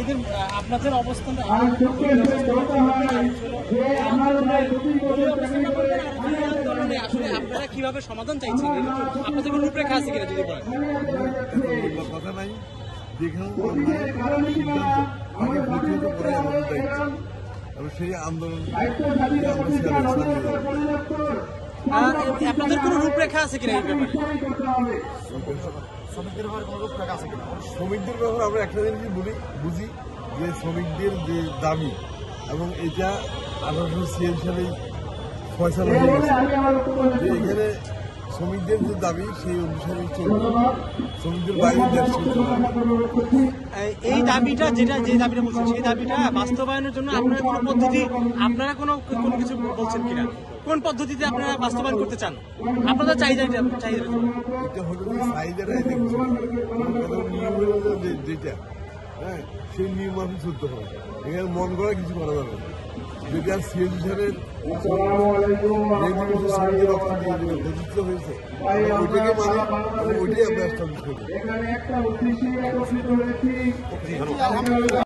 এদের আপনাদের অবস্থানটা আসলে আপনারা কিভাবে সমাধান চাইছেন? আপনাদের কোনো রূপরেখা আছে কিনা যদি বলেন? কথা নাই, যেখানে সিদ্ধান্ত আগে প্রতিহত করে আমাদের দায়িত্ব এবং সেই আন্দোলন আপনাদের কোনো রূপরেখা আছে কিনা এই ব্যাপারে? শ্রমিকদের ব্যাপারে কোনো রূপরেখা আছে কিনা? শ্রমিকদের ব্যাপারে আমরা একটা জিনিস বুঝি যে শ্রমিকদের যে দাবি এবং এটা 1886 সালেই ফয়সালা হয়ে গেছে যে এখানে শ্রমিকদের যে দাবি সেই অনুসারে চলবে, শ্রমিকদের বাইরে দেশ চলতে হবে। এই দাবিটা যে দাবিটা বলছেন সেই দাবিটা বাস্তবায়নের জন্য আপনারা কোনো পদ্ধতি কোনো কিছু বলছেন কিনা? কোন পদ্ধতিতে আপনারা বাস্তবায়ন করতে চান? আপনাদের চাহিদাটা এটা হলো যে চাহিদাটাই দেখছে নিয়ম হলো যেটা, হ্যাঁ, সেই নিয়ম মাফিক চলতে হবে। এখানে মন করা কিছু করা যাবে না। যদি আর সিএসি সাহেবের শ্রমিকের রক্ত দিয়ে ঘোষিত হয়েছে ওইটাকে মানে এবং ওইটাই আমরা এস্টাবলিশ করবো।